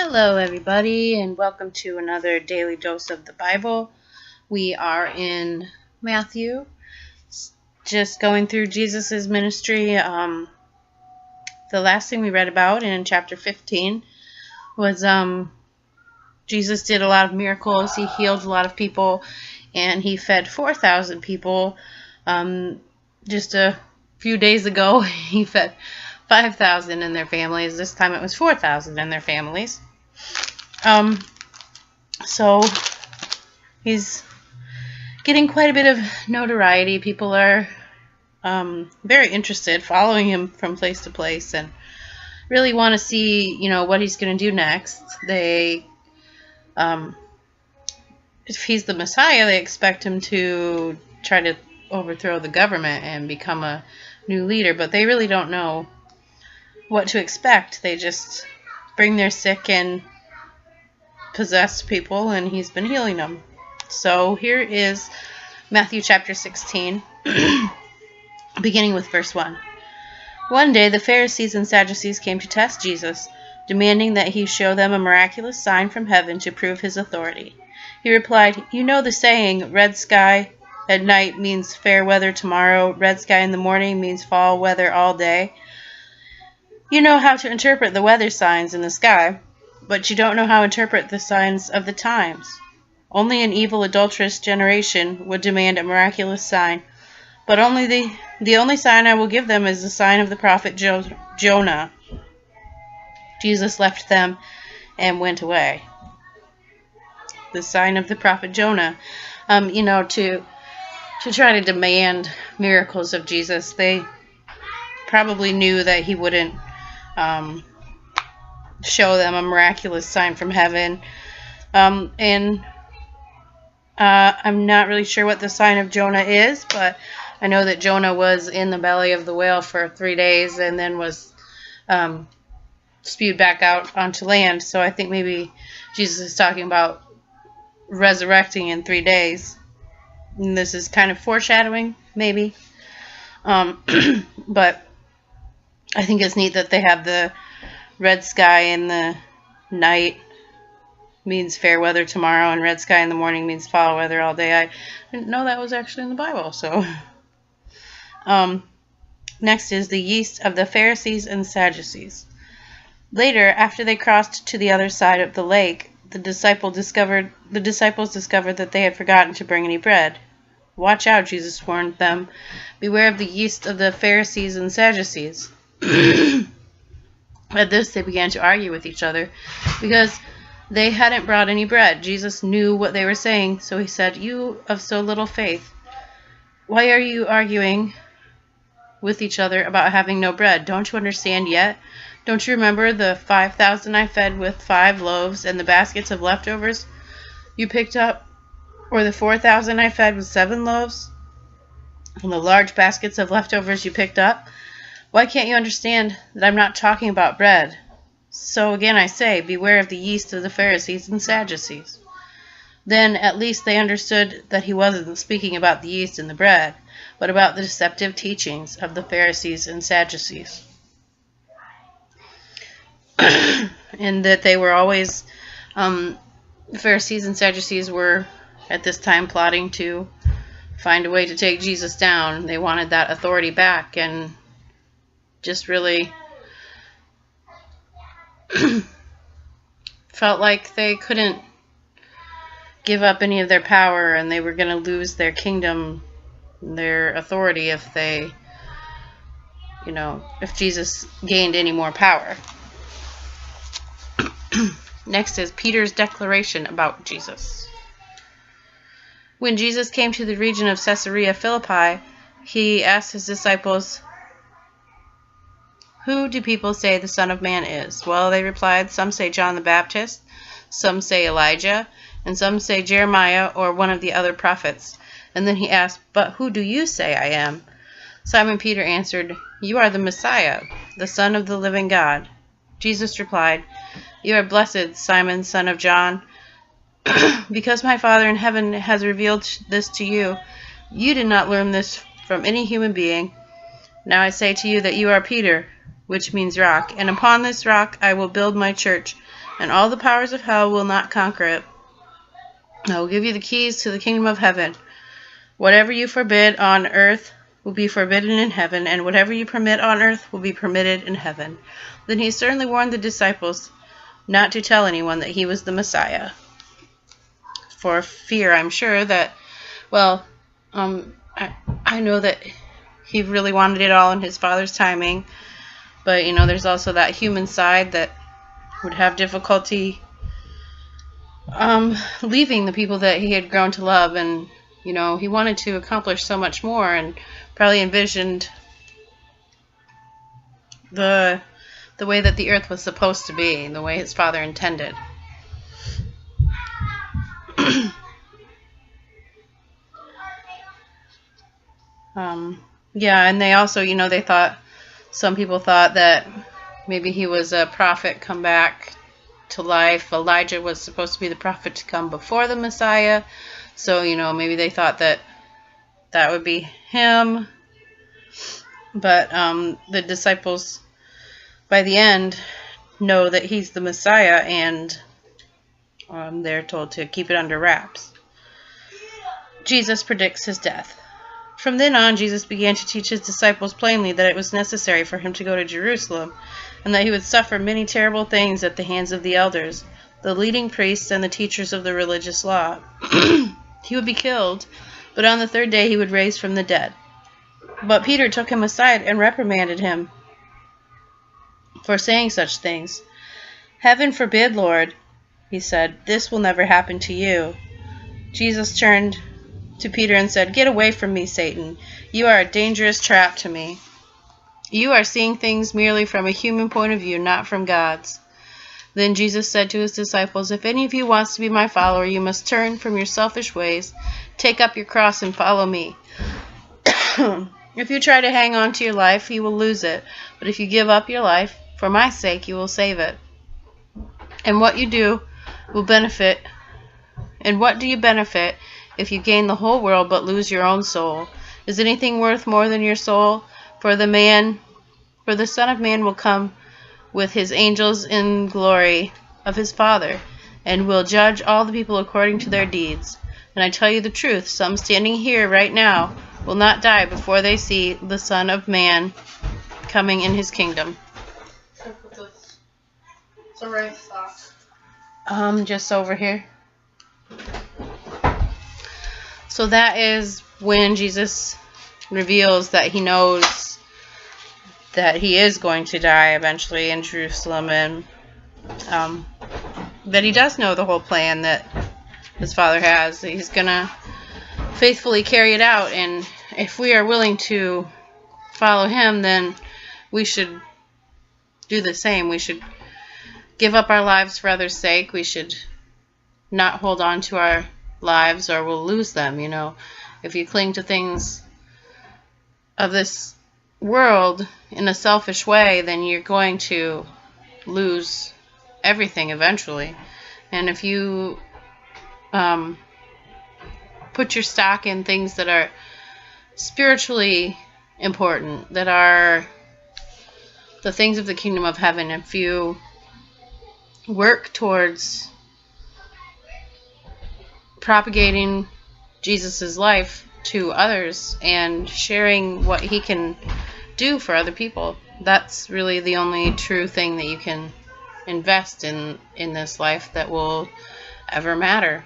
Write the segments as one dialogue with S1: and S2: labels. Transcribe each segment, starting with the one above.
S1: Hello everybody, and welcome to another daily dose of the Bible. We are in Matthew, just going through Jesus' ministry. The last thing we read about in chapter 15 was Jesus did a lot of miracles. He healed a lot of people, and he fed 4,000 people. Just a few days ago, he fed 5,000 and their families. This time it was 4,000 and their families. So he's getting quite a bit of notoriety. People are very interested, following him from place to place, and really want to see, what he's going to do next. They, if he's the Messiah, they expect him to try to overthrow the government and become a new leader, but they really don't know what to expect. They just bring their sick and possessed people, and he's been healing them. So here is Matthew chapter 16, beginning with verse 1. One day the Pharisees and Sadducees came to test Jesus, demanding that he show them a miraculous sign from heaven to prove his authority. He replied, "You know the saying, red sky at night means fair weather tomorrow, red sky in the morning means fall weather all day. You know how to interpret the weather signs in the sky, but you don't know how to interpret the signs of the times. Only an evil, adulterous generation would demand a miraculous sign, but the only sign I will give them is the sign of the prophet Jonah." Jesus left them and went away. The sign of the prophet Jonah. To try to demand miracles of Jesus, they probably knew that he wouldn't show them a miraculous sign from heaven. I'm not really sure what the sign of Jonah is, but I know that Jonah was in the belly of the whale for 3 days and then was spewed back out onto land. So I think maybe Jesus is talking about resurrecting in 3 days. And this is kind of foreshadowing, maybe. But I think it's neat that they have the red sky in the night means fair weather tomorrow, and red sky in the morning means foul weather all day. I didn't know that was actually in the Bible. So, next is the yeast of the Pharisees and Sadducees. Later, after they crossed to the other side of the lake, the disciples discovered that they had forgotten to bring any bread. "Watch out," Jesus warned them. "Beware of the yeast of the Pharisees and Sadducees." At this, they began to argue with each other because they hadn't brought any bread. Jesus knew what they were saying, so he said, "You of so little faith, why are you arguing with each other about having no bread? Don't you understand yet? Don't you remember the 5,000 I fed with 5 loaves and the baskets of leftovers you picked up? Or the 4,000 I fed with 7 loaves and the large baskets of leftovers you picked up? Why can't you understand that I'm not talking about bread? So again I say, beware of the yeast of the Pharisees and Sadducees." Then at least they understood that he wasn't speaking about the yeast and the bread, but about the deceptive teachings of the Pharisees and Sadducees. And that they were always, the Pharisees and Sadducees were at this time plotting to find a way to take Jesus down. They wanted that authority back, and just really felt like they couldn't give up any of their power, and they were going to lose their kingdom, their authority, if they, if Jesus gained any more power. Next is Peter's declaration about Jesus. When Jesus came to the region of Caesarea Philippi, he asked his disciples, "Who do people say the Son of Man is?" "Well," they replied, "some say John the Baptist, some say Elijah, and some say Jeremiah or one of the other prophets." And then he asked, "But who do you say I am?" Simon Peter answered, "You are the Messiah, the Son of the living God." Jesus replied, "You are blessed, Simon, son of John, because my Father in heaven has revealed this to you. You did not learn this from any human being. Now I say to you that you are Peter, which means rock, and upon this rock I will build my church, and all the powers of hell will not conquer it. I will give you the keys to the kingdom of heaven. Whatever you forbid on earth will be forbidden in heaven, and whatever you permit on earth will be permitted in heaven." Then he sternly warned the disciples not to tell anyone that he was the Messiah, for fear, I'm sure, that, well, I know that he really wanted it all in his Father's timing, but, there's also that human side that would have difficulty leaving the people that he had grown to love, and, he wanted to accomplish so much more, and probably envisioned the way that the earth was supposed to be, the way his Father intended. Yeah, and they also, they thought, some people thought that maybe he was a prophet come back to life. Elijah was supposed to be the prophet to come before the Messiah. So, maybe they thought that that would be him. But the disciples, by the end, know that he's the Messiah, and they're told to keep it under wraps. Jesus predicts his death. From then on, Jesus began to teach his disciples plainly that it was necessary for him to go to Jerusalem, and that he would suffer many terrible things at the hands of the elders, the leading priests, and the teachers of the religious law. He would be killed, but on the third day he would rise from the dead. But Peter took him aside and reprimanded him for saying such things. "Heaven forbid, Lord," he said, "this will never happen to you." Jesus turned to Peter and said, "Get away from me, Satan. You are a dangerous trap to me. You are seeing things merely from a human point of view, not from God's." Then Jesus said to his disciples, "If any of you wants to be my follower, you must turn from your selfish ways, take up your cross, and follow me. If you try to hang on to your life, you will lose it. But if you give up your life, for my sake, you will save it. And what do you benefit if you gain the whole world but lose your own soul? Is anything worth more than your soul? For the Son of Man will come with his angels in glory of his Father, and will judge all the people according to their deeds. And I tell you the truth, some standing here right now will not die before they see the Son of Man coming in his kingdom." Just over here. So that is when Jesus reveals that he knows that he is going to die eventually in Jerusalem, and that he does know the whole plan that his Father has. That he's going to faithfully carry it out, and if we are willing to follow him, then we should do the same. We should give up our lives for others' sake. We should not hold on to our lives, or we'll lose them. If you cling to things of this world in a selfish way, then you're going to lose everything eventually. And if you put your stock in things that are spiritually important, that are the things of the kingdom of heaven, if you work towards propagating Jesus's life to others and sharing what he can do for other people, that's really the only true thing that you can invest in this life that will ever matter.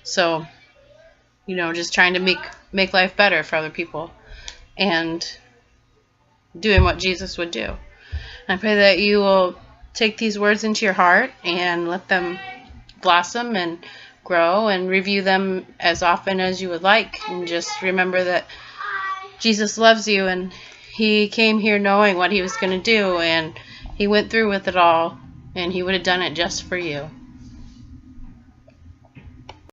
S1: So, just trying to make life better for other people and doing what Jesus would do. And I pray that you will take these words into your heart and let them blossom and grow, and review them as often as you would like. And just remember that Jesus loves you, and he came here knowing what he was going to do, and he went through with it all, and he would have done it just for you.